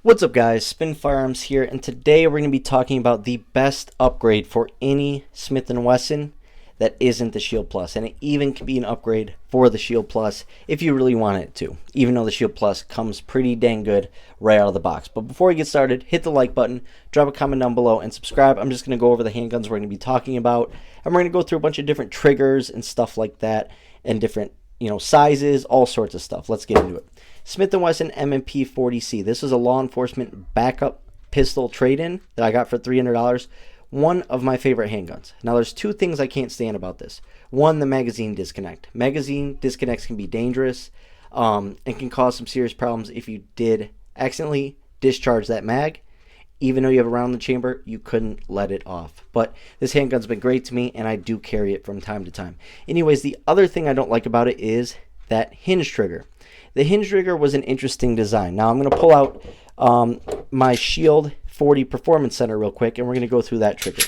What's up guys, Spin Firearms here, and today we're going to be talking about the best upgrade for any Smith & Wesson that isn't the Shield Plus, and it even can be an upgrade for the Shield Plus if you really want it to, even though the Shield Plus comes pretty dang good right out of the box. But before we get started, hit the like button, drop a comment down below, and subscribe. I'm just going to go over the handguns we're going to be talking about, and we're going to go through a bunch of different triggers and stuff like that, and different sizes, all sorts of stuff. Let's get into it. Smith & Wesson M&P 40C. This is a law enforcement backup pistol trade-in that I got for $300. One of my favorite handguns. Now, there's two things I can't stand about this. One, the magazine disconnect. Magazine disconnects can be dangerous and can cause some serious problems if you did accidentally discharge that mag. Even though you have a round in the chamber, you couldn't let it off. But this handgun's been great to me, and I do carry it from time to time. Anyways, the other thing I don't like about it is that hinge trigger. The hinge trigger was an interesting design. Now I'm going to pull out my Shield 40 Performance Center real quick, and we're going to go through that trigger.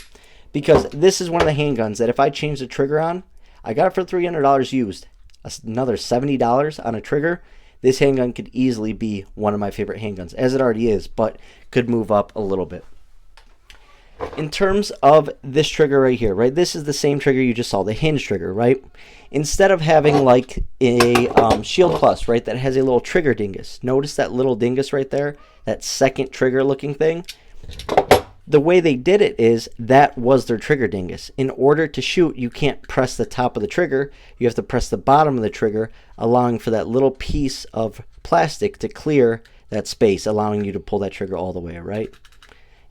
Because this is one of the handguns that if I change the trigger on, I got it for $300 used. Another $70 on a trigger. This handgun could easily be one of my favorite handguns, as it already is, but could move up a little bit. In terms of this trigger right here, right? This is the same trigger you just saw, the hinge trigger, right? Instead of having like a Shield Plus, right, that has a little trigger dingus. Notice that little dingus right there, that second trigger looking thing? The way they did it is that was their trigger dingus. In order to shoot, you can't press the top of the trigger. You have to press the bottom of the trigger, allowing for that little piece of plastic to clear that space, allowing you to pull that trigger all the way, right?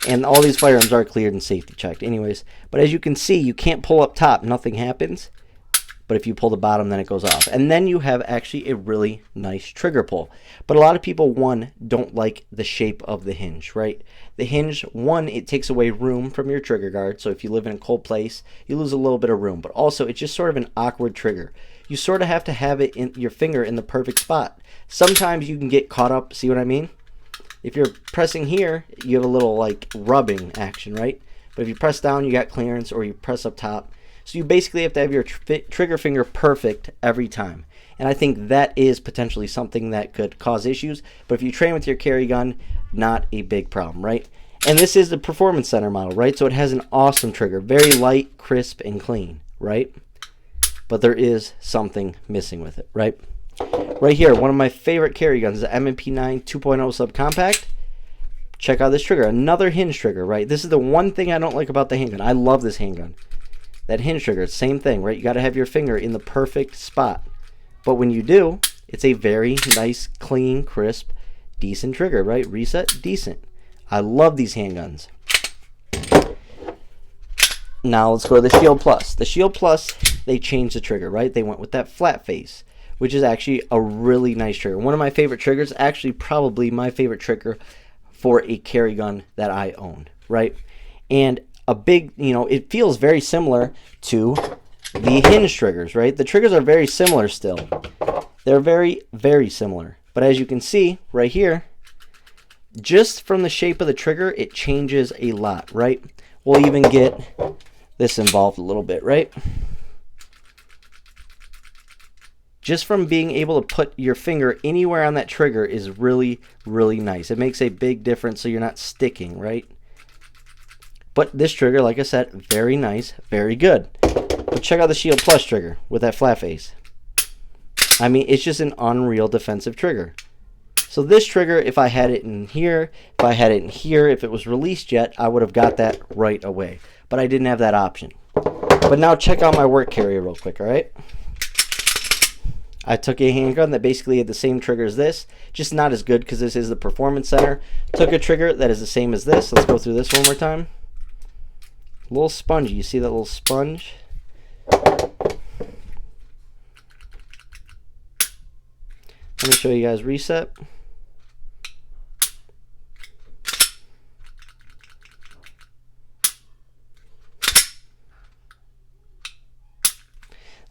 And all these firearms are cleared and safety checked anyways. But as you can see, you can't pull up top. Nothing happens. But if you pull the bottom, then it goes off. And then you have actually a really nice trigger pull. But a lot of people, one, don't like the shape of the hinge, right? The hinge, one, it takes away room from your trigger guard. So if you live in a cold place, you lose a little bit of room. But also, it's just sort of an awkward trigger. You sort of have to have it in your finger in the perfect spot. Sometimes you can get caught up, see what I mean? If you're pressing here, you have a little like rubbing action, right? But if you press down, you got clearance, or you press up top. So you basically have to have your trigger finger perfect every time. And I think that is potentially something that could cause issues. But if you train with your carry gun, not a big problem, right? And this is the Performance Center model, right? So it has an awesome trigger. Very light, crisp, and clean, right? But there is something missing with it, right? Right here, one of my favorite carry guns is the M&P 9 2.0 Subcompact. Check out this trigger. Another hinge trigger, right? This is the one thing I don't like about the handgun. I love this handgun. That hinge trigger, same thing, right? You got to have your finger in the perfect spot. But when you do, it's a very nice, clean, crisp, decent trigger, right? Reset, decent. I love these handguns. Now let's go to the Shield Plus. The Shield Plus, they changed the trigger, right? They went with that flat face, which is actually a really nice trigger. One of my favorite triggers, actually probably my favorite trigger for a carry gun that I own, right? And a big, it feels very similar to the hinge triggers, right? The triggers are very similar still. They're very, very similar. But as you can see right here, just from the shape of the trigger, it changes a lot, right? We'll even get this involved a little bit, right? Just from being able to put your finger anywhere on that trigger is really, really nice. It makes a big difference so you're not sticking, right? But this trigger, like I said, very nice, very good. But check out the Shield Plus trigger with that flat face. I mean, it's just an unreal defensive trigger. So this trigger, if I had it in here, if I had it in here, if it was released yet, I would have got that right away. But I didn't have that option. But now check out my work carrier real quick, all right? I took a handgun that basically had the same trigger as this, just not as good because this is the Performance Center. Took a trigger that is the same as this. Let's go through this one more time. A little spongy. You see that little sponge? Let me show you guys reset.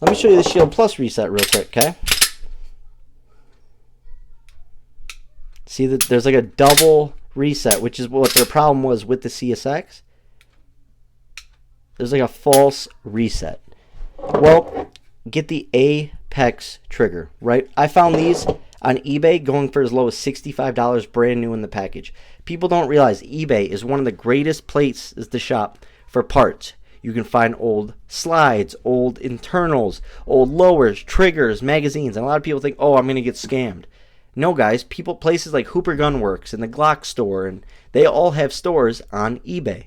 Let me show you the Shield Plus reset real quick, okay? See that there's like a double reset, which is what their problem was with the CSX. There's like a false reset. Well, get the Apex trigger, right? I found these On eBay, going for as low as $65 brand new in the package. People don't realize eBay is one of the greatest places to shop for parts. You can find old slides, old internals, old lowers, triggers, magazines, and a lot of people think, oh, I'm going to get scammed. No, guys, places like Hooper Gun Works and the Glock store, and they all have stores on eBay.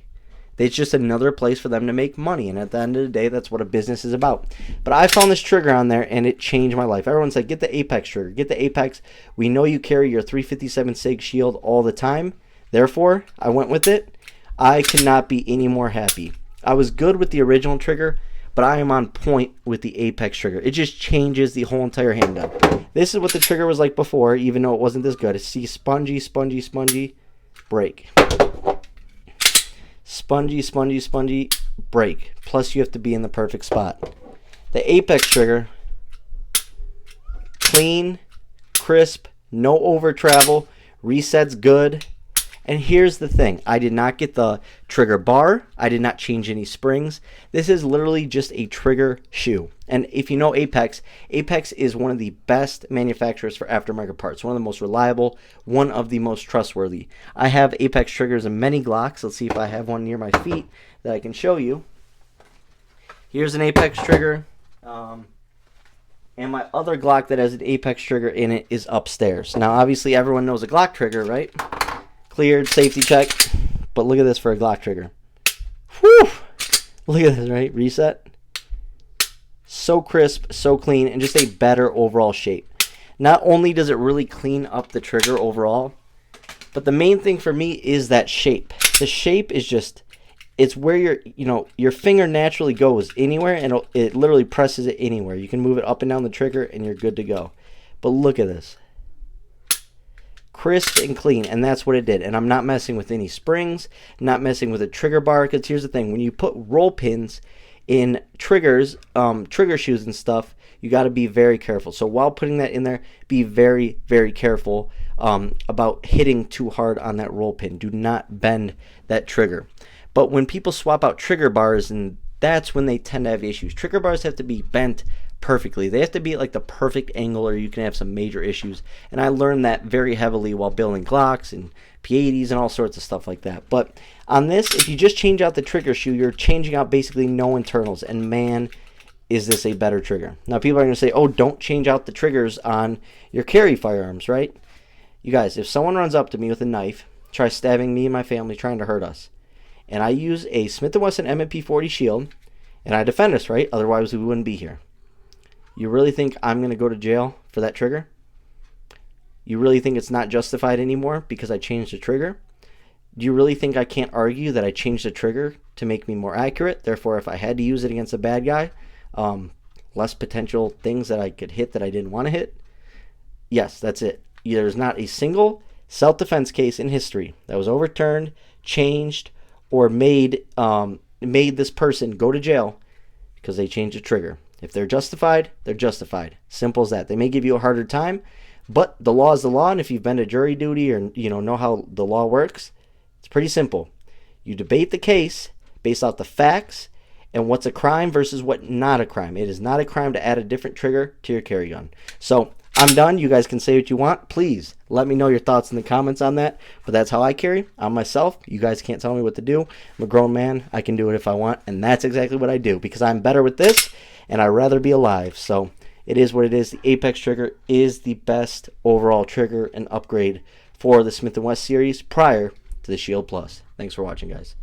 It's just another place for them to make money, and at the end of the day, that's what a business is about. But I found this trigger on there, and it changed my life. Everyone's like, get the Apex trigger, get the Apex. We know you carry your 357 SIG shield all the time. Therefore, I went with it. I could not be any more happy. I was good with the original trigger, but I am on point with the Apex trigger. It just changes the whole entire handgun. This is what the trigger was like before, even though it wasn't this good. See, spongy, spongy, spongy, break. Spongy, spongy, spongy, break. Plus, you have to be in the perfect spot. The Apex trigger, clean, crisp, no over travel, resets good. And here's the thing. I did not get the trigger bar. I did not change any springs. This is literally just a trigger shoe. And if you know Apex, Apex is one of the best manufacturers for aftermarket parts. One of the most reliable, one of the most trustworthy. I have Apex triggers in many Glocks. Let's see if I have one near my feet that I can show you. Here's an Apex trigger. And my other Glock that has an Apex trigger in it is upstairs. Now, obviously, everyone knows a Glock trigger, right? Cleared, safety check. But look at this for a Glock trigger. Whew! Look at this, right? Reset. So crisp, so clean, and just a better overall shape. Not only does it really clean up the trigger overall, but the main thing for me is that shape. The shape is just, it's where your finger naturally goes anywhere, and it literally presses it anywhere. You can move it up and down the trigger, and you're good to go. But look at this. Crisp and clean, and that's what it did. And I'm not messing with any springs, not messing with a trigger bar, because here's the thing. When you put roll pins in triggers, trigger shoes and stuff, you got to be very careful. So while putting that in there, be very, very careful about hitting too hard on that roll pin. Do not bend that trigger. But when people swap out trigger bars, and that's when they tend to have issues. Trigger bars have to be bent perfectly. They have to be at like the perfect angle, or you can have some major issues. And I learned that very heavily while building Glocks and P80s and all sorts of stuff like that. But on this, if you just change out the trigger shoe, you're changing out basically no internals. And man, is this a better trigger. Now people are going to say, oh, don't change out the triggers on your carry firearms, right? You guys, if someone runs up to me with a knife, tries stabbing me and my family, trying to hurt us, and I use a Smith & Wesson M&P 40 shield, and I defend us, right? Otherwise, we wouldn't be here. You really think I'm going to go to jail for that trigger? You really think it's not justified anymore because I changed the trigger? Do you really think I can't argue that I changed the trigger to make me more accurate? Therefore, if I had to use it against a bad guy, less potential things that I could hit that I didn't want to hit? Yes, that's it. There's not a single self-defense case in history that was overturned, changed, or made this person go to jail because they changed the trigger. If they're justified, they're justified. Simple as that. They may give you a harder time, but the law is the law, and if you've been to jury duty or know how the law works, it's pretty simple. You debate the case based off the facts and what's a crime versus what not a crime. It is not a crime to add a different trigger to your carry gun. So I'm done. You guys can say what you want. Please let me know your thoughts in the comments on that. But that's how I carry. I'm myself. You guys can't tell me what to do. I'm a grown man. I can do it if I want. And that's exactly what I do because I'm better with this and I'd rather be alive. So it is what it is. The Apex trigger is the best overall trigger and upgrade for the Smith & Wesson series prior to the Shield Plus. Thanks for watching, guys.